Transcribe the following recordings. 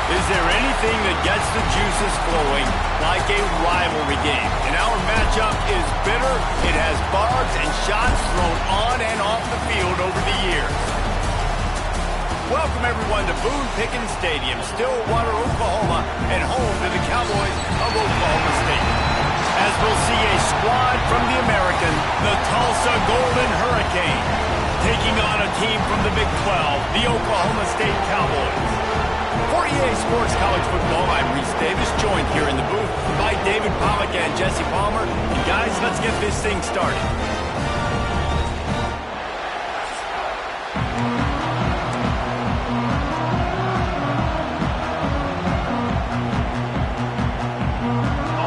Is there anything that gets the juices flowing like a rivalry game? And our matchup is bitter. It has barbs and shots thrown on and off the field over the years. Welcome, everyone, to Boone Pickens Stadium, Stillwater, Oklahoma, and home to the Cowboys of Oklahoma State. As we'll see a squad from the American, the Tulsa Golden Hurricane, taking on a team from the Big 12, the Oklahoma State Cowboys. For EA Sports College Football, I'm Reese Davis, joined here in the booth by David Pollack and Jesse Palmer. And guys, let's get this thing started.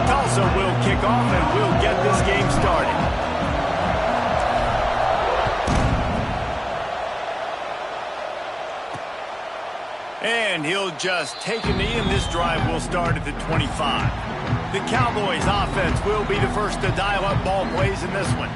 Tulsa will kick off and we'll get this game started. And he'll just take a knee, and this drive will start at the 25. The Cowboys' offense will be the first to dial up ball plays in this one.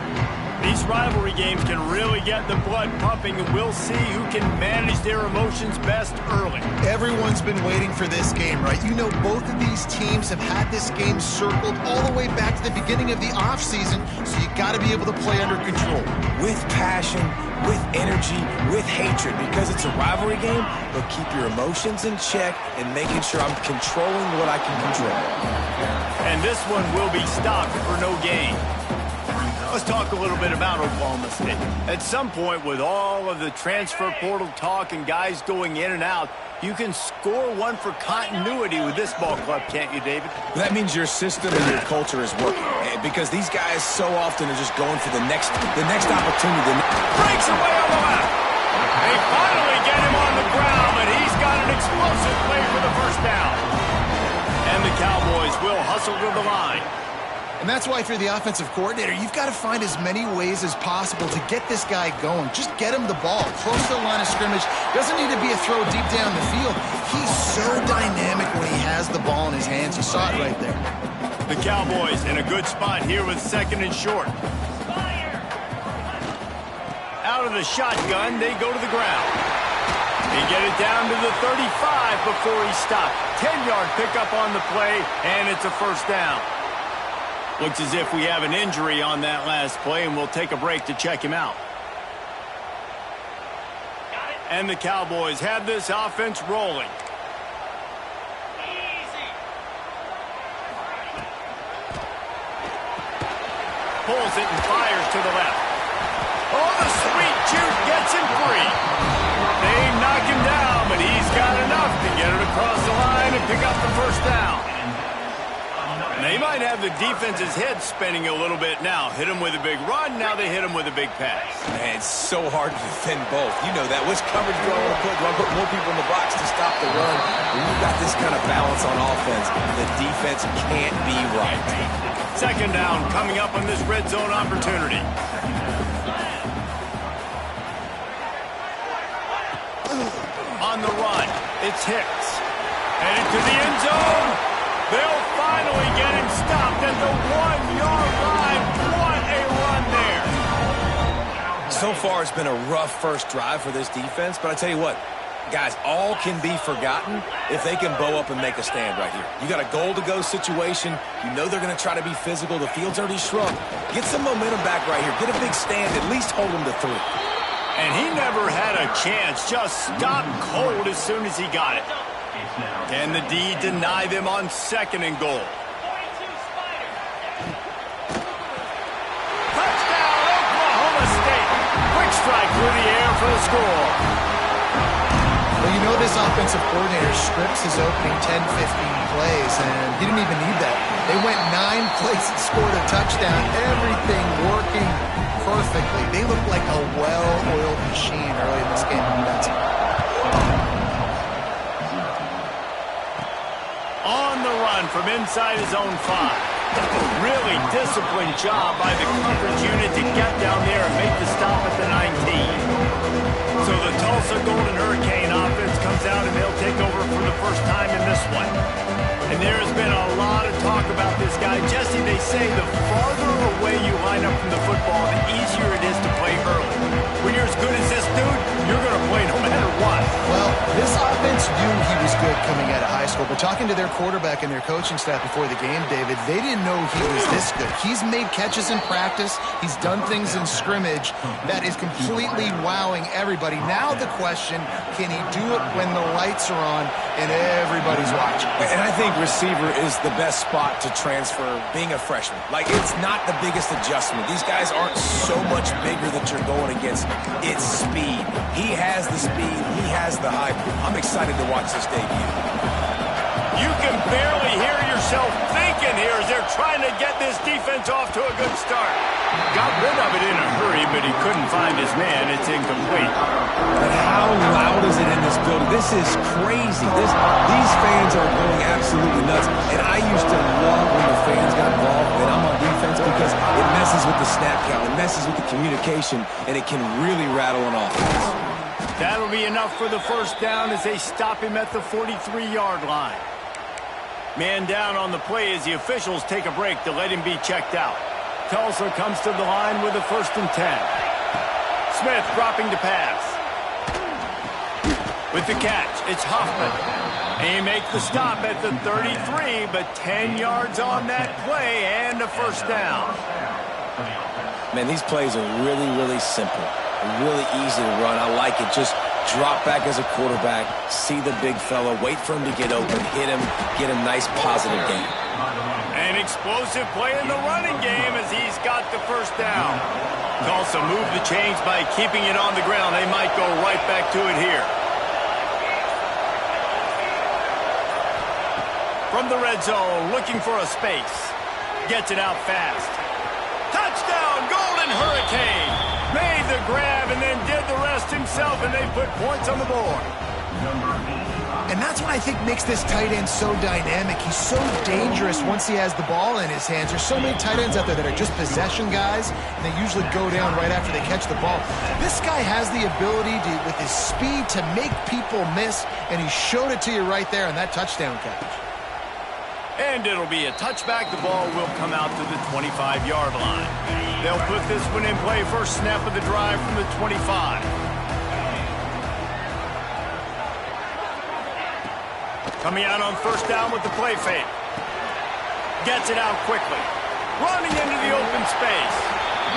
These rivalry games can really get the blood pumping, and we'll see who can manage their emotions best early. Everyone's been waiting for this game, right? You know, both of these teams have had this game circled all the way back to the beginning of the offseason, so you got to be able to play under control. With passion, with energy, with hatred, because it's a rivalry game, but keep your emotions in check and making sure I'm controlling what I can control. And this one will be stopped for no gain. Let's talk a little bit about Oklahoma State. At some point, with all of the transfer portal talk and guys going in and out, you can score one for continuity with this ball club, can't you, David? That means your system and your culture is working, because these guys so often are just going for the next opportunity. Breaks away on the left. They finally get him on the ground, and he's got an explosive play for the first down. And the Cowboys will hustle to the line. And that's why if you're the offensive coordinator, you've got to find as many ways as possible to get this guy going. Just get him the ball close to the line of scrimmage. Doesn't need to be a throw deep down the field. He's so dynamic when he has the ball in his hands. You saw it right there. The Cowboys in a good spot here with second and short. Out of the shotgun, they go to the ground. They get it down to the 35 before he stopped. 10-yard pickup on the play, and it's a first down. Looks as if we have an injury on that last play, and we'll take a break to check him out. And the Cowboys have this offense rolling. Pulls it and fires to the left. Oh, the sweet juke gets him free. They knock him down, but he's got enough to get it across the line and pick up the first down. They might have the defense's head spinning a little bit now. Hit him with a big run, now they hit him with a big pass. Man, it's so hard to defend both. You know that. Which coverage do I want to put? Do I put more people in the box to stop the run? When you've got this kind of balance on offense, the defense can't be right. Second down coming up on this red zone opportunity. On the run, it's Hicks. Headed to the end zone. They'll finally get him stopped at the 1-yard line. What a run there. So far, it's been a rough first drive for this defense, but I tell you what, guys, all can be forgotten if they can bow up and make a stand right here. You got a goal-to-go situation. You know they're going to try to be physical. The field's already shrunk. Get some momentum back right here. Get a big stand. At least hold them to 3. And he never had a chance. Just stopped cold as soon as he got it. Can the D deny them on second and goal? Touchdown, Oklahoma State. Quick strike through the air for the score. Well, you know this offensive coordinator strips his opening 10, 15 plays, and he didn't even need that. They went 9 plays and scored a touchdown. Everything working perfectly. They look like a well-oiled machine early in this game. On the run from inside his own 5. Really disciplined job by the coverage unit to get down there and make the stop at the 19. So the Tulsa Golden Hurricane offense comes out and they'll take over for the first time in this one. And there has been a lot of talk about this guy. Jesse, they say the farther away you line up from the football, the easier it is to play early. When you're as good as this dude, you're going to play no matter what. Well, this offense knew he was good coming out of high school, but talking to their quarterback and their coaching staff before the game, David, they didn't know he was this good. He's made catches in practice. He's done things in scrimmage that is completely wowing everybody. Now the question, can he do it when the lights are on and everybody's watching? And I think receiver is the best spot to transfer being a freshman. Like, it's not the biggest adjustment. These guys aren't so much bigger that you're going against. It's speed. He has the speed. He has the hype. I'm excited to watch this debut. You can barely hear yourself thinking here as they're trying to get this defense off to a good start. Got rid of it in a hurry, but he couldn't find his man. It's incomplete. But how loud is it in this building? This is crazy. These fans are going absolutely nuts. And I used to love when the fans got involved when I'm on defense because it messes with the snap count. It messes with the communication, and it can really rattle an offense. That'll be enough for the first down as they stop him at the 43-yard line. Man down on the play as the officials take a break to let him be checked out. Tulsa comes to the line with a 1st and 10. Smith dropping to pass. With the catch, it's Hoffman. He makes the stop at the 33, but 10 yards on that play and a first down. Man, these plays are really, really simple. Really easy to run. I like it. Just drop back as a quarterback, see the big fella, wait for him to get open, hit him, get a nice positive gain. An explosive play in the running game as he's got the first down. Tulsa moved the chains by keeping it on the ground. They might go right back to it here. From the red zone, looking for a space. Gets it out fast. Touchdown, Golden Hurricane! Made the grab and then did the rest himself, and they put points on the board. And that's what I think makes this tight end so dynamic. He's so dangerous once he has the ball in his hands. There's so many tight ends out there that are just possession guys, and they usually go down right after they catch the ball. This guy has the ability to, with his speed, to make people miss, and he showed it to you right there on that touchdown catch. And it'll be a touchback. The ball will come out to the 25-yard line. They'll put this one in play. First snap of the drive from the 25. Coming out on first down with the play fake. Gets it out quickly. Running into the open space.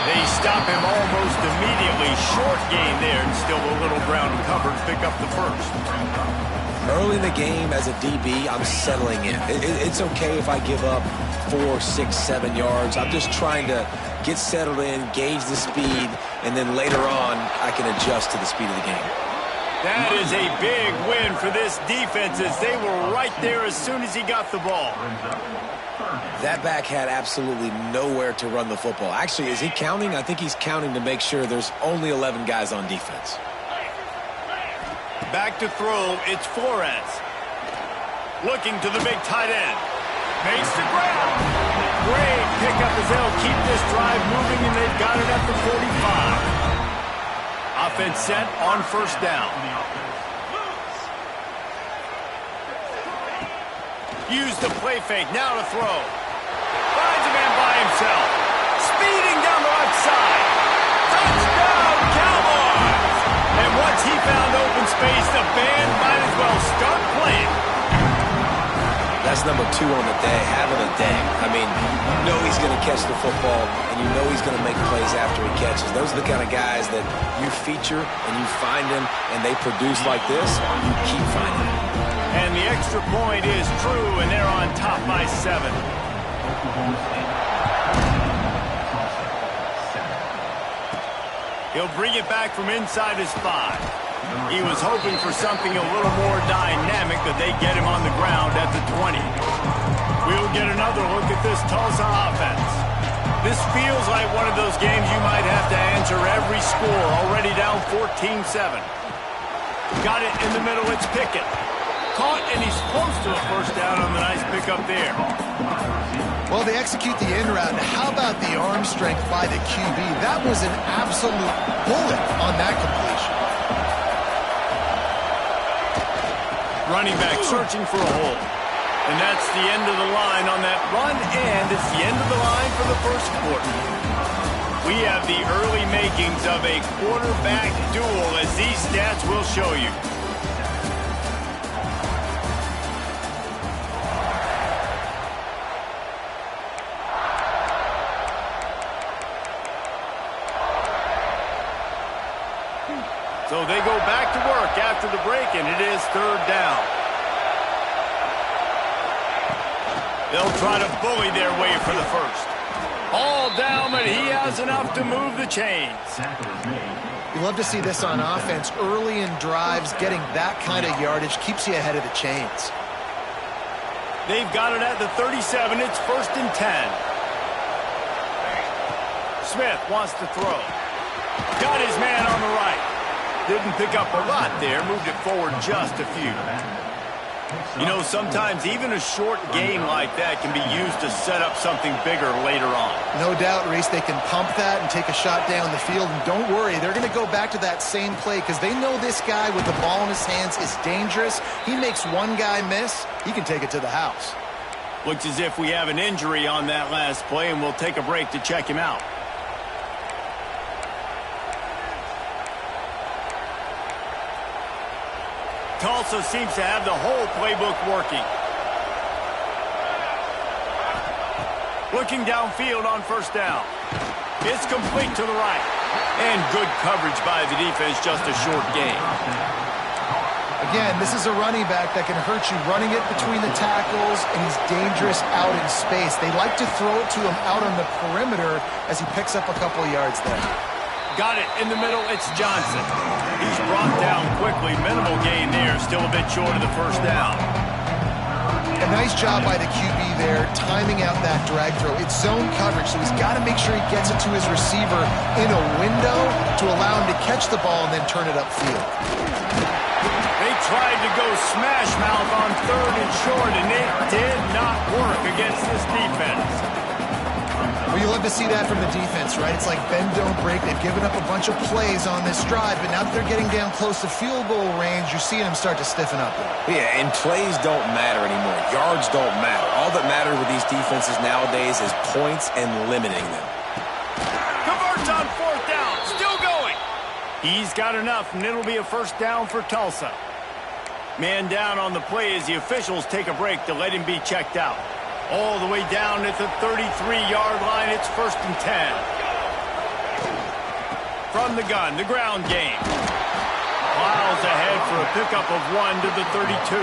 They stop him almost immediately. Short gain there, and still a little ground covered. Pick up the first. Early in the game, as a DB, I'm settling in. It's okay if I give up 4, 6, 7 yards. I'm just trying to get settled in, gauge the speed, and then later on, I can adjust to the speed of the game. That is a big win for this defense as they were right there as soon as he got the ball. That back had absolutely nowhere to run the football. Actually, is he counting? I think he's counting to make sure there's only 11 guys on defense. Back to throw, it's Flores. Looking to the big tight end. Makes the grab. Great pickup as they'll keep this drive moving, and they've got it at the 45. Offense set on first down. Use the play fake, now to throw. Finds a man by himself. Speeding down the left side. Touchdown, Cowboys! And once he found open space, the band might as well start playing. That's number 2 on the day, having a day. I mean, you know he's going to catch the football, and you know he's going to make plays after he catches. Those are the kind of guys that you feature, and you find them, and they produce like this, you keep finding them. And the extra point is true, and they're on top by 7. He'll bring it back from inside his 5. He was hoping for something a little more dynamic, but they get him on the ground at the 20. We'll get another look at this Tulsa offense. This feels like one of those games you might have to answer every score, already down 14-7. Got it in the middle, it's Pickett. Caught, and he's close to a first down on the nice pickup there. Well, they execute the end route. How about the arm strength by the QB? That was an absolute bullet on that completion. Running back searching for a hole. And that's the end of the line on that run, and it's the end of the line for the first quarter. We have the early makings of a quarterback duel, as these stats will show you. after the break, and it is third down. They'll try to bully their way for the first. All down, but he has enough to move the chains. You love to see this on offense. Early in drives, getting that kind of yardage keeps you ahead of the chains. They've got it at the 37. It's 1st and 10. Smith wants to throw. Got his man on the right. Didn't pick up a lot there. Moved it forward just a few. You know, sometimes even a short game like that can be used to set up something bigger later on. No doubt, Reese, they can pump that and take a shot down the field. And don't worry, they're going to go back to that same play because they know this guy with the ball in his hands is dangerous. He makes one guy miss, he can take it to the house. Looks as if we have an injury on that last play, and we'll take a break to check him out. Tulsa seems to have the whole playbook working. Looking downfield on first down. It's complete to the right. And good coverage by the defense, just a short gain. Again, this is a running back that can hurt you running it between the tackles, and he's dangerous out in space. They like to throw it to him out on the perimeter as he picks up a couple of yards there. Got it in the middle. It's Johnson. He's brought down quickly. Minimal gain there. Still a bit short of the first down. A nice job by the QB there, timing out that drag throw. It's zone coverage, so he's got to make sure he gets it to his receiver in a window to allow him to catch the ball and then turn it upfield. They tried to go smash mouth on 3rd and short, and it did not work against this defense. Well, you love to see that from the defense, right? It's like bend, don't break. They've given up a bunch of plays on this drive, but now that they're getting down close to field goal range, you're seeing them start to stiffen up. Yeah, and plays don't matter anymore. Yards don't matter. All that matters with these defenses nowadays is points and limiting them. Converts on 4th down. Still going. He's got enough, and it'll be a first down for Tulsa. Man down on the play as the officials take a break to let him be checked out. All the way down at the 33-yard line, it's 1st and 10. From the gun, the ground game. Plows ahead for a pickup of 1 to the 32.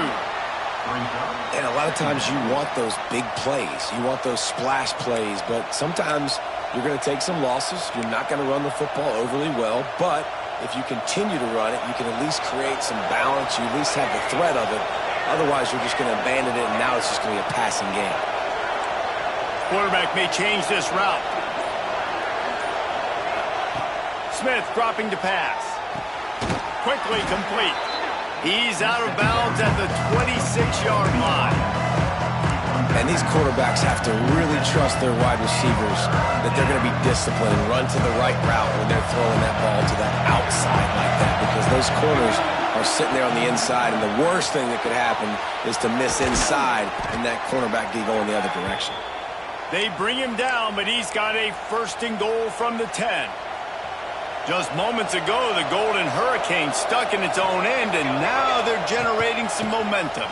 And a lot of times you want those big plays. You want those splash plays, but sometimes you're going to take some losses. You're not going to run the football overly well, but if you continue to run it, you can at least create some balance. You at least have the threat of it. Otherwise, you're just going to abandon it, and now it's just going to be a passing game. Quarterback may change this route. Smith dropping to pass. Quickly complete. He's out of bounds at the 26-yard line. And these quarterbacks have to really trust their wide receivers that they're going to be disciplined and run to the right route when they're throwing that ball to that outside like that, because those corners are sitting there on the inside, and the worst thing that could happen is to miss inside and that cornerback go in the other direction. They bring him down, but he's got a 1st and goal from the 10. Just moments ago, the Golden Hurricane stuck in its own end, and now they're generating some momentum.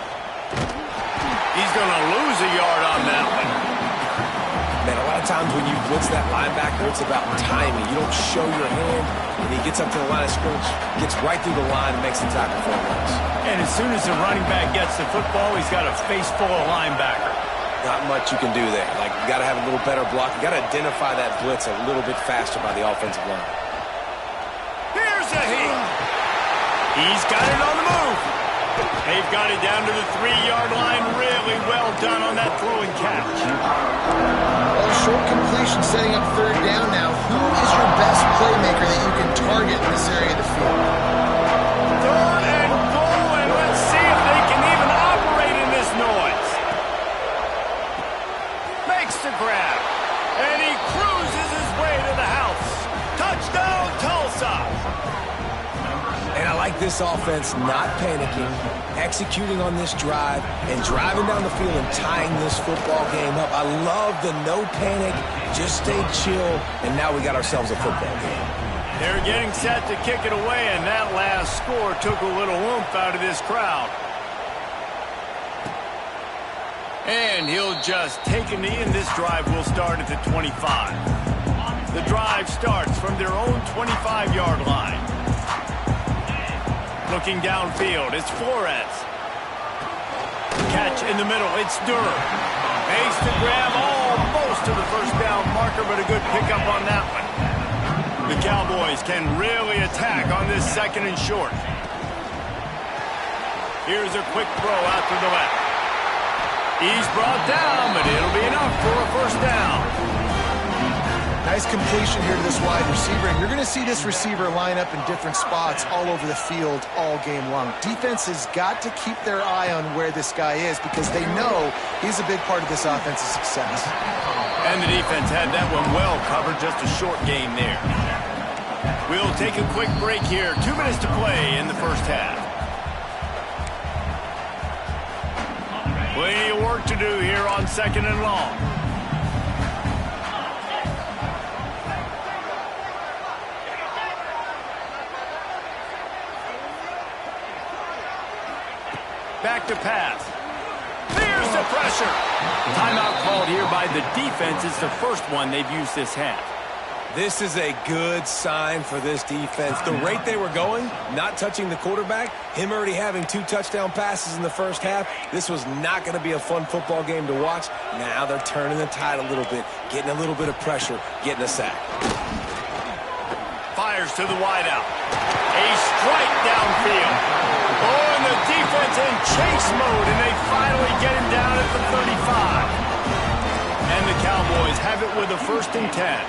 He's going to lose a yard on that one. Man, a lot of times when you blitz that linebacker, it's about timing. You don't show your hand, and he gets up to the line of scrimmage, gets right through the line, and makes the tackle for a loss. And as soon as the running back gets the football, he's got a face full of linebacker. Not much you can do there. Like, you got to have a little better block. You got to identify that blitz a little bit faster by the offensive line. Here's a hit. He's got it on the move. They've got it down to the 3-yard line. Really well done on that throw and catch. Well, short completion setting up 3rd down now. Who is your best playmaker that you can target in this area of the field? 3rd and goal, and let's see if they can even operate in this noise. Makes the grab, and he cruises his way to the house. Touchdown, Tulsa! And I like this offense not panicking, executing on this drive, and driving down the field and tying this football game up. I love the no panic, just stay chill, and now we got ourselves a football game. They're getting set to kick it away, and that last score took a little oomph out of this crowd. And he'll just take a knee, and this drive will start at the 25. The drive starts from their own 25-yard line. Looking downfield, it's Flores. Catch in the middle, it's Durr. Makes the grab almost to the first down marker, but a good pickup on that one. The Cowboys can really attack on this 2nd and short. Here's a quick throw out to the left. He's brought down, but it'll be enough for a first down. Nice completion here to this wide receiver, and you're going to see this receiver line up in different spots all over the field all game long. Defense has got to keep their eye on where this guy is because they know he's a big part of this offense's success. And the defense had that one well covered, just a short game there. We'll take a quick break here. 2 minutes to play in the first half. Plenty of work to do here on 2nd and long. Back to pass. There's the pressure. Timeout called here by the defense. It's the first one they've used this half. This is a good sign for this defense. The rate they were going, not touching the quarterback, him already having 2 touchdown passes in the first half, this was not going to be a fun football game to watch. Now they're turning the tide a little bit, getting a little bit of pressure, getting a sack. Fires to the wideout. A strike downfield. Oh, and the defense in chase mode, and they finally get him down at the 35. And the Cowboys have it with a 1st and 10.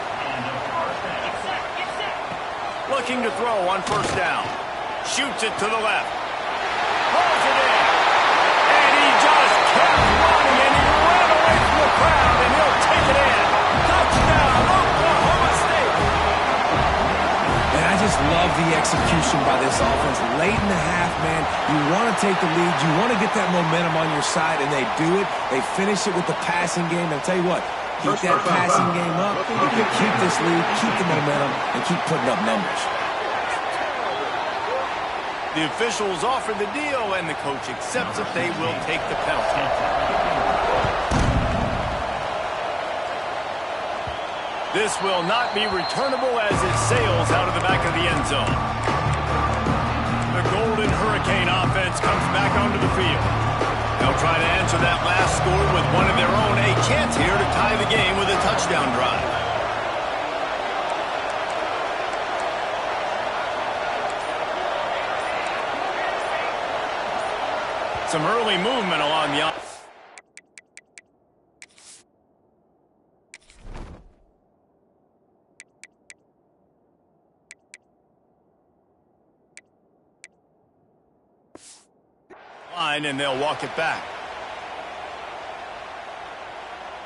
Looking to throw on first down. Shoots it to the left. Pulls it in. And he just kept running, and he ran away from the crowd, and he'll take it in. Touchdown, Oklahoma State. And I just love the execution by this offense. Late in the half, man, you want to take the lead. You want to get that momentum on your side, and they do it. They finish it with the passing game. And I'll tell you what, keep that passing game up. You can keep this lead, keep the momentum, and keep putting up numbers. The officials offer the deal, and the coach accepts it. They will take the penalty. This will not be returnable as it sails out of the back of the end zone. The Golden Hurricane offense comes back onto the field. They'll try to answer that last score with one of their own. A chance here to tie the game with a touchdown drive. Some early movement along the line, and they'll walk it back.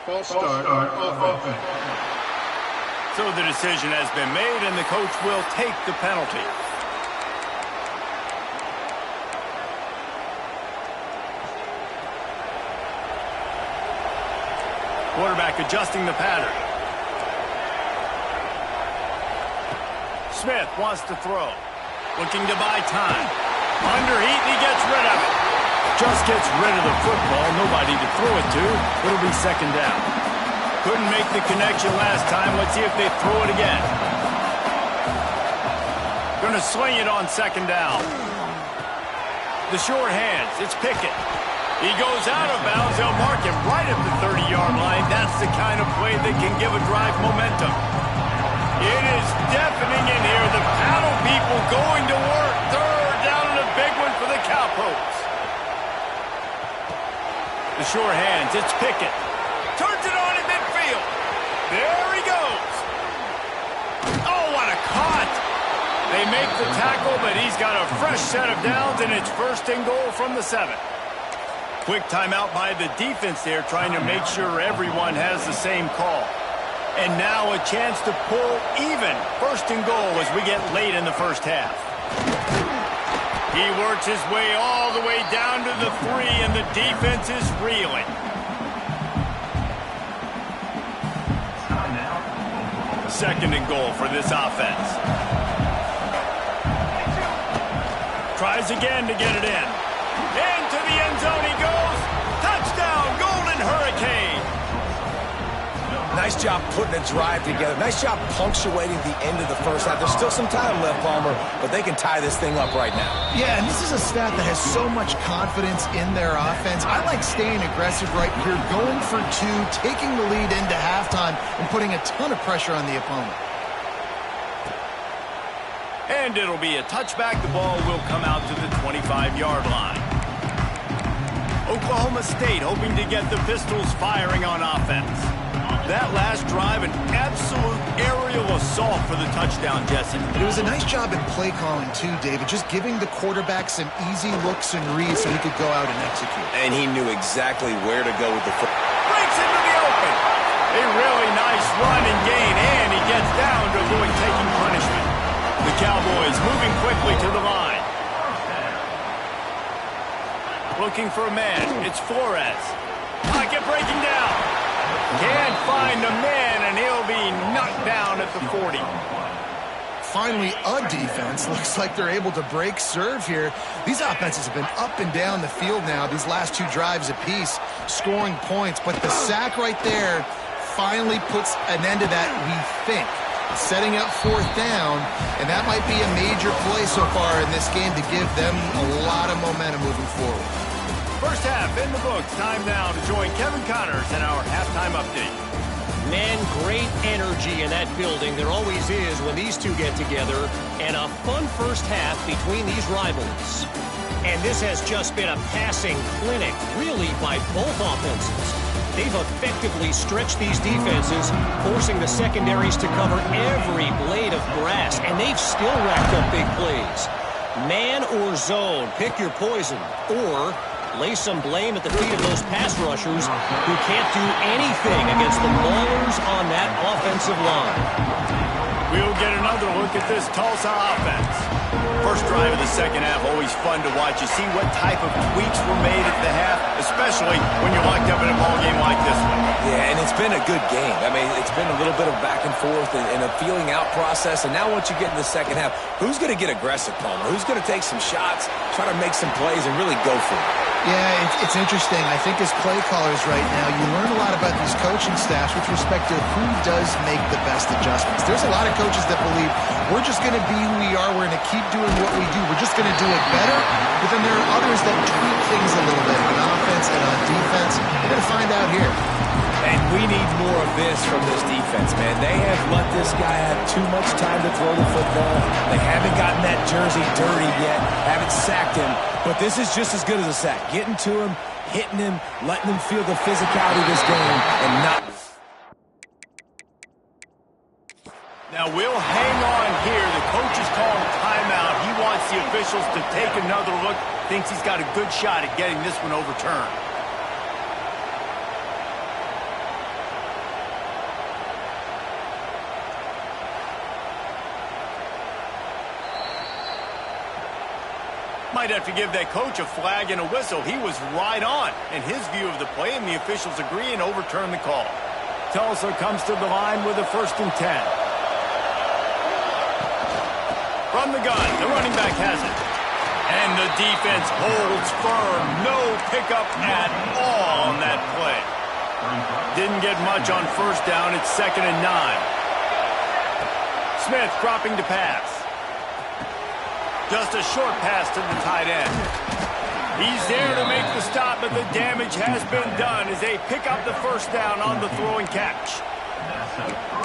False start on offense. So the decision has been made, and the coach will take the penalty. Quarterback adjusting the pattern. Smith wants to throw. Looking to buy time. Underheat, and he gets rid of it. Just gets rid of the football. Nobody to throw it to. It'll be 2nd down. Couldn't make the connection last time. Let's see if they throw it again. Gonna sling it on 2nd down. The short hands. It's Pickett. He goes out of bounds. They'll mark him right at the 30-yard line. That's the kind of play that can give a drive momentum. It is deafening in here. The paddle people going to work. 3rd down and a big one for the Cowpokes. The short hands. It's Pickett. Turns it on in midfield. There he goes. Oh, what a caught. They make the tackle, but he's got a fresh set of downs, and it's 1st and goal from the 7. Quick timeout by the defense there, trying to make sure everyone has the same call. And now a chance to pull even. 1st and goal as we get late in the first half. He works his way all the way down to the 3, and the defense is reeling. Second and goal for this offense. Tries again to get it in. Into the end zone he goes. Touchdown, Golden Hurricane. Nice job putting a drive together. Nice job punctuating the end of the first half. There's still some time left, Palmer, but they can tie this thing up right now. Yeah, and this is a staff that has so much confidence in their offense. I like staying aggressive right here, going for two, taking the lead into halftime, and putting a ton of pressure on the opponent. And it'll be a touchback. The ball will come out to the 25-yard line. Oklahoma State hoping to get the Pistols firing on offense. That last drive, an absolute aerial assault for the touchdown, Jesse. It was a nice job in play calling, too, David, just giving the quarterback some easy looks and reads so he could go out and execute. And he knew exactly where to go with the foot. Breaks into the open. A really nice run and gain, and he gets down to avoid taking punishment. The Cowboys moving quickly to the line. Looking for a man. It's Flores. Pocket breaking down. Can't find a man, and he'll be knocked down at the 40. Finally, a defense. Looks like they're able to break serve here. These offenses have been up and down the field now, these last two drives apiece, scoring points. But the sack right there finally puts an end to that, we think. Setting up fourth down, and that might be a major play so far in this game to give them a lot of momentum moving forward. First half in the books. Time now to join Kevin Connors in our halftime update. Man, great energy in that building. There always is when these two get together, and a fun first half between these rivals. And this has just been a passing clinic, really, by both offenses. They've effectively stretched these defenses, forcing the secondaries to cover every blade of grass, and they've still racked up big plays. Man or zone, pick your poison, or lay some blame at the feet of those pass rushers who can't do anything against the maulers on that offensive line. We'll get another look at this Tulsa offense. First drive of the second half, always fun to watch. You see what type of tweaks were made at the half, especially when you're locked up in a ball game like this one. Yeah, and it's been a good game. I mean, it's been a little bit of back and forth and a feeling out process. And now once you get in the second half, who's going to get aggressive, Palmer? Who's going to take some shots, try to make some plays, and really go for it? Yeah, it's interesting. I think as play callers right now, you learn a lot about these coaching staffs with respect to who does make the best adjustments. There's a lot of coaches that believe we're just going to be who we are. We're going to keep doing what we do. We're just going to do it better. But then there are others that tweak things a little bit on offense and on defense. We're going to find out here. And we need more of this from this defense, man. They have let this guy have too much time to throw the football. They haven't gotten that jersey dirty yet, haven't sacked him. But this is just as good as a sack. Getting to him, hitting him, letting him feel the physicality of this game, and not... Now we'll hang on here. The coach is calling a timeout. He wants the officials to take another look. Thinks he's got a good shot at getting this one overturned. Might have to give that coach a flag and a whistle. He was right on in his view of the play, and the officials agree and overturn the call. Tulsa comes to the line with a 1st and 10. From the gun, the running back has it. And the defense holds firm. No pickup at all on that play. Didn't get much on first down. It's 2nd and 9. Smith dropping to pass. Just a short pass to the tight end. He's there to make the stop, but the damage has been done as they pick up the first down on the throwing catch.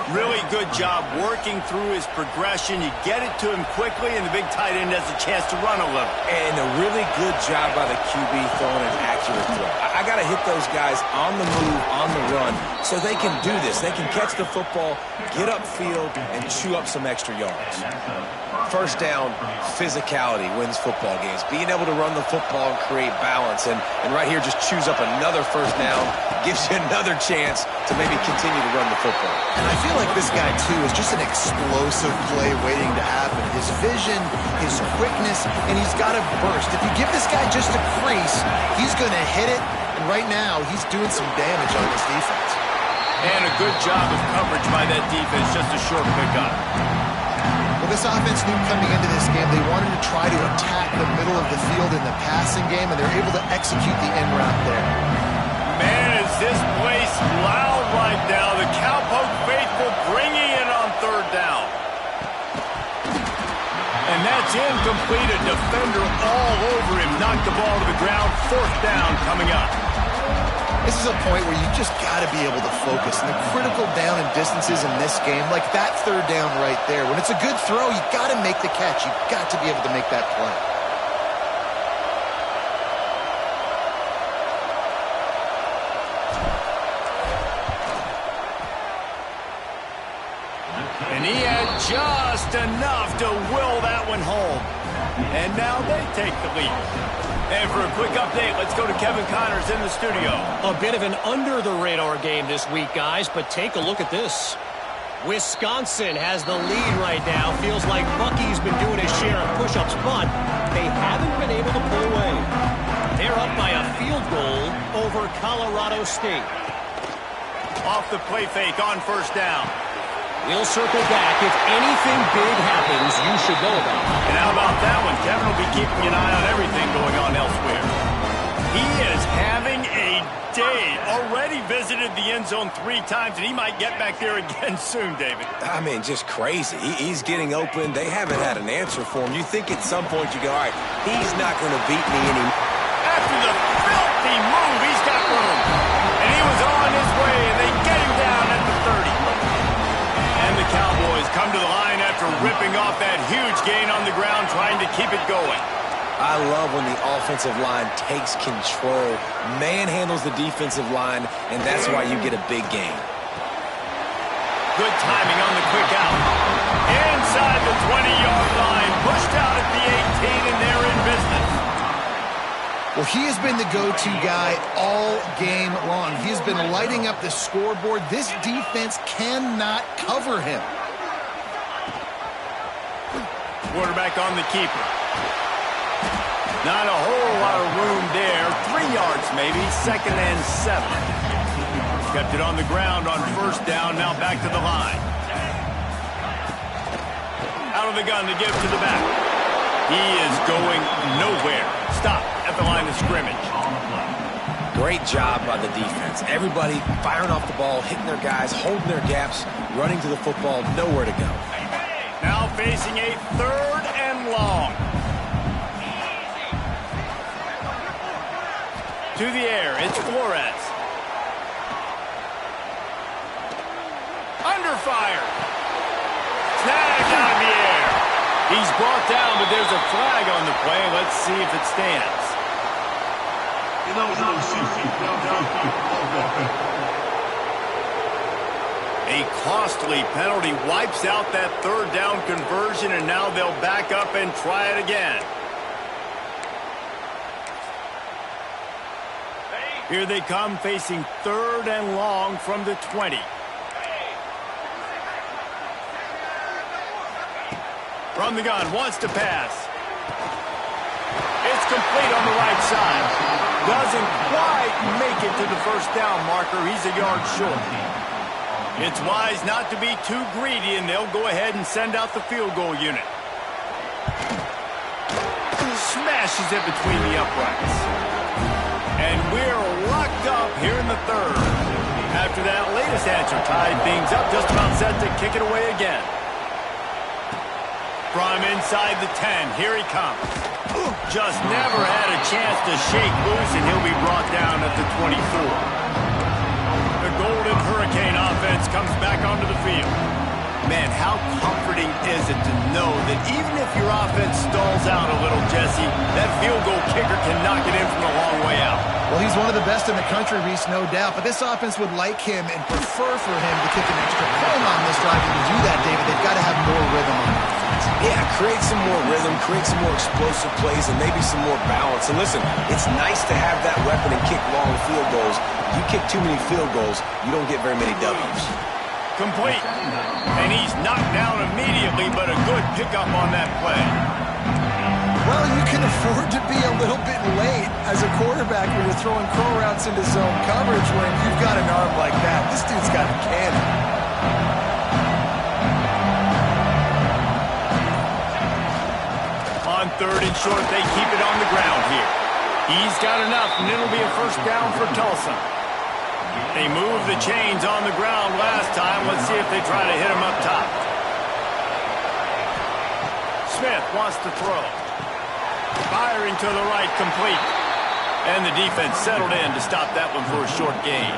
Really good job working through his progression. You get it to him quickly, and the big tight end has a chance to run a little. And a really good job by the QB throwing an accurate throw. I got to hit those guys on the move, on the run, so they can do this. They can catch the football, get upfield, and chew up some extra yards. First down, physicality wins football games. Being able to run the football and create balance. And right here, just chews up another first down, gives you another chance to maybe continue to run the football. And I feel like this guy, too, is just an explosive play waiting to happen. His vision, his quickness, and he's got a burst. If you give this guy just a crease, he's going to hit it. And right now, he's doing some damage on this defense. And a good job of coverage by that defense, just a short pickup. Well, this offense knew coming into this game they wanted to try to attack the middle of the field in the passing game, and they're able to execute the end route there. Man, is this place loud right now. The cowpoke It's incomplete. A defender all over him. Knocked the ball to the ground. Fourth down coming up. This is a point where you just got to be able to focus. And the critical down and distances in this game, like that third down right there, when it's a good throw, you got to make the catch. You've got to be able to make that play. And he had just enough to will that one home. And now they take the lead. And for a quick update, let's go to Kevin Connors in the studio. A bit of an under-the-radar game this week, guys, but take a look at this. Wisconsin has the lead right now. Feels like Bucky's been doing his share of push-ups, but they haven't been able to pull away. They're up by a field goal over Colorado State. Off the play fake on first down. We'll circle back. If anything big happens, you should know about it. And how about that one? Kevin will be keeping an eye on everything going on elsewhere. He is having a day. Already visited the end zone 3 times, and he might get back there again soon, David. I mean, just crazy. He's getting open. They haven't had an answer for him. You think at some point you go, all right, he's not going to beat me anymore. After the filthy move, he's got room. And he was on his way, and they get him down at the 30. And the Cowboys come to the line after ripping off that huge gain on the ground, trying to keep it going. I love when the offensive line takes control, manhandles the defensive line, and that's why you get a big gain. Good timing on the quick out. Inside the 20-yard line, pushed out at the 18, and they're in business. Well, he has been the go-to guy all game long. He has been lighting up the scoreboard. This defense cannot cover him. Quarterback on the keeper. Not a whole lot of room there. 3 yards maybe, 2nd and 7. Kept it on the ground on first down, now back to the line. Out of the gun to give to the back. He is going nowhere. Stop at the line of scrimmage. Great job by the defense. Everybody firing off the ball, hitting their guys, holding their gaps, running to the football, nowhere to go. Now facing a 3rd and long. To the air, it's Flores. Under fire. Snagged out of the air. He's brought down, but there's a flag on the play. Let's see if it stands. A costly penalty wipes out that 3rd down conversion, and now they'll back up and try it again. Here they come, facing 3rd and long from the 20. From the gun, wants to pass. It's complete on the right side. Doesn't quite make it to the first down marker. He's a yard short. It's wise not to be too greedy, and they'll go ahead and send out the field goal unit. Smashes it between the uprights. And we're locked up here in the 3rd. After that latest answer tied things up, just about set to kick it away again. From inside the 10, here he comes. Just never had a chance to shake loose, and he'll be brought down at the 24. The Golden Hurricane offense comes back onto the field. Man, how comforting is it to know that even if your offense stalls out a little, Jesse, that field goal kicker can knock it in from a long way out. Well, he's one of the best in the country, Reese, no doubt. But this offense would like him and prefer for him to kick an extra point on this drive. And to do that, David, they've got to have more rhythm on offense. Yeah, create some more rhythm, create some more explosive plays, and maybe some more balance. And listen, it's nice to have that weapon and kick long field goals. You kick too many field goals, you don't get very many W's. Complete. And he's knocked down immediately, but a good pickup on that play. Well, you can afford to be a little bit late as a quarterback when you're throwing curl routes into zone coverage when you've got an arm like that. This dude's got a cannon. On 3rd and short, they keep it on the ground here. He's got enough, and it'll be a first down for Tulsa. They moved the chains on the ground last time. Let's see if they try to hit him up top. Smith wants to throw. Firing to the right, complete. And the defense settled in to stop that one for a short gain.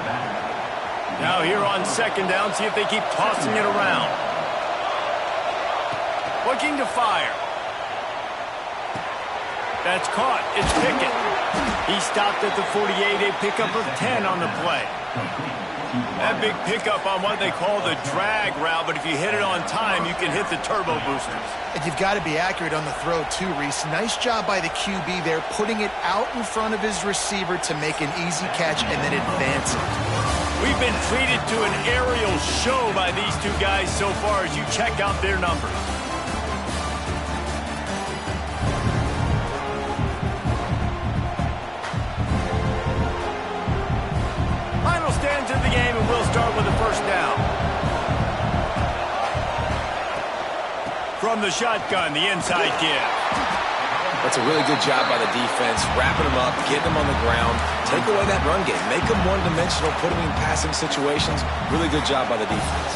Now here on second down, see if they keep tossing it around. Looking to fire. That's caught. It's Pickett. He stopped at the 48, a pickup of 10 on the play. That big pickup on what they call the drag route, but if you hit it on time, you can hit the turbo boosters. And you've got to be accurate on the throw too, Reese. Nice job by the QB there, putting it out in front of his receiver to make an easy catch and then advance it. We've been treated to an aerial show by these two guys so far as you check out their numbers. Final stands in the game, and we'll start with a first down. From the shotgun, the inside give. That's a really good job by the defense, wrapping them up, getting them on the ground, take away that run game, make them one-dimensional, put them in passing situations. Really good job by the defense.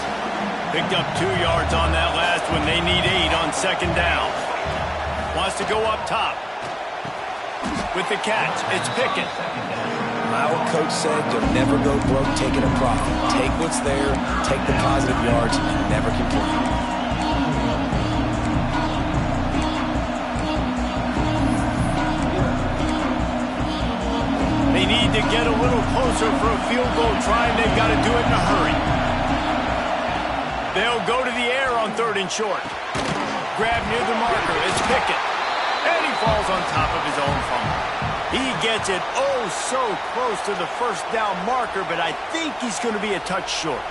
Picked up 2 yards on that last one. They need 8 on second down. Wants to go up top. With the catch, it's Pickett. My old coach said you'll never go broke taking a profit. Take what's there, take the positive yards, and never complain. They need to get a little closer for a field goal try, and they've got to do it in a hurry. They'll go to the air on 3rd and short. Grab near the marker. It's Pickett. And he falls on top of his own fumble. He gets it oh so close to the first down marker, but I think he's going to be a touch short.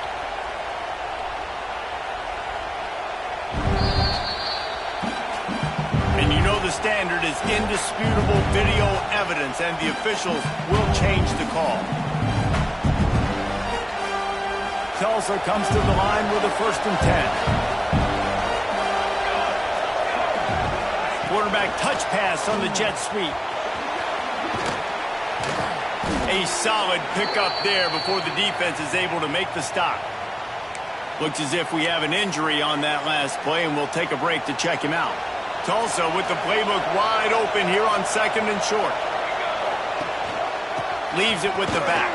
And you know the standard is indisputable video evidence, and the officials will change the call. Tulsa comes to the line with a 1st and 10. Quarterback touch pass on the jet sweep. A solid pickup there before the defense is able to make the stop. Looks as if we have an injury on that last play, and we'll take a break to check him out. Tulsa with the playbook wide open here on 2nd and short. Leaves it with the back.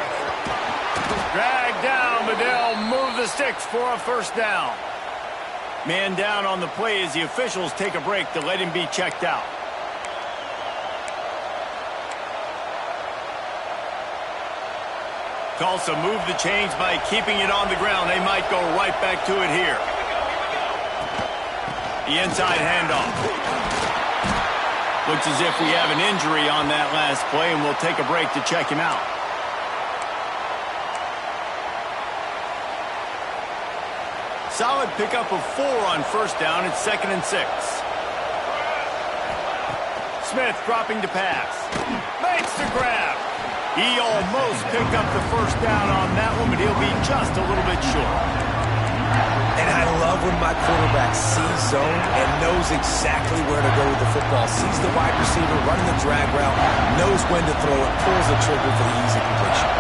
Dragged down, but they'll move the sticks for a first down. Man down on the play as the officials take a break to let him be checked out. Tulsa moved the chains by keeping it on the ground. They might go right back to it here. The inside handoff. Looks as if we have an injury on that last play, and we'll take a break to check him out. Solid pickup of 4 on first down. It's 2nd and 6. Smith dropping to pass. Makes the grab. He almost picked up the first down on that one, but he'll be just a little bit short. And I love when my quarterback sees zone and knows exactly where to go with the football. Sees the wide receiver running the drag route, knows when to throw it, pulls the trigger for the easy completion.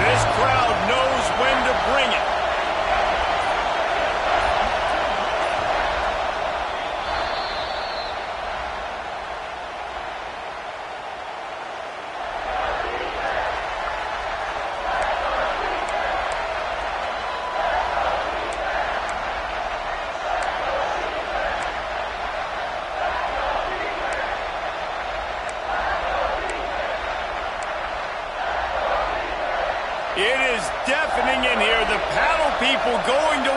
This crowd knows when to bring it. It is deafening in here. The panel people going to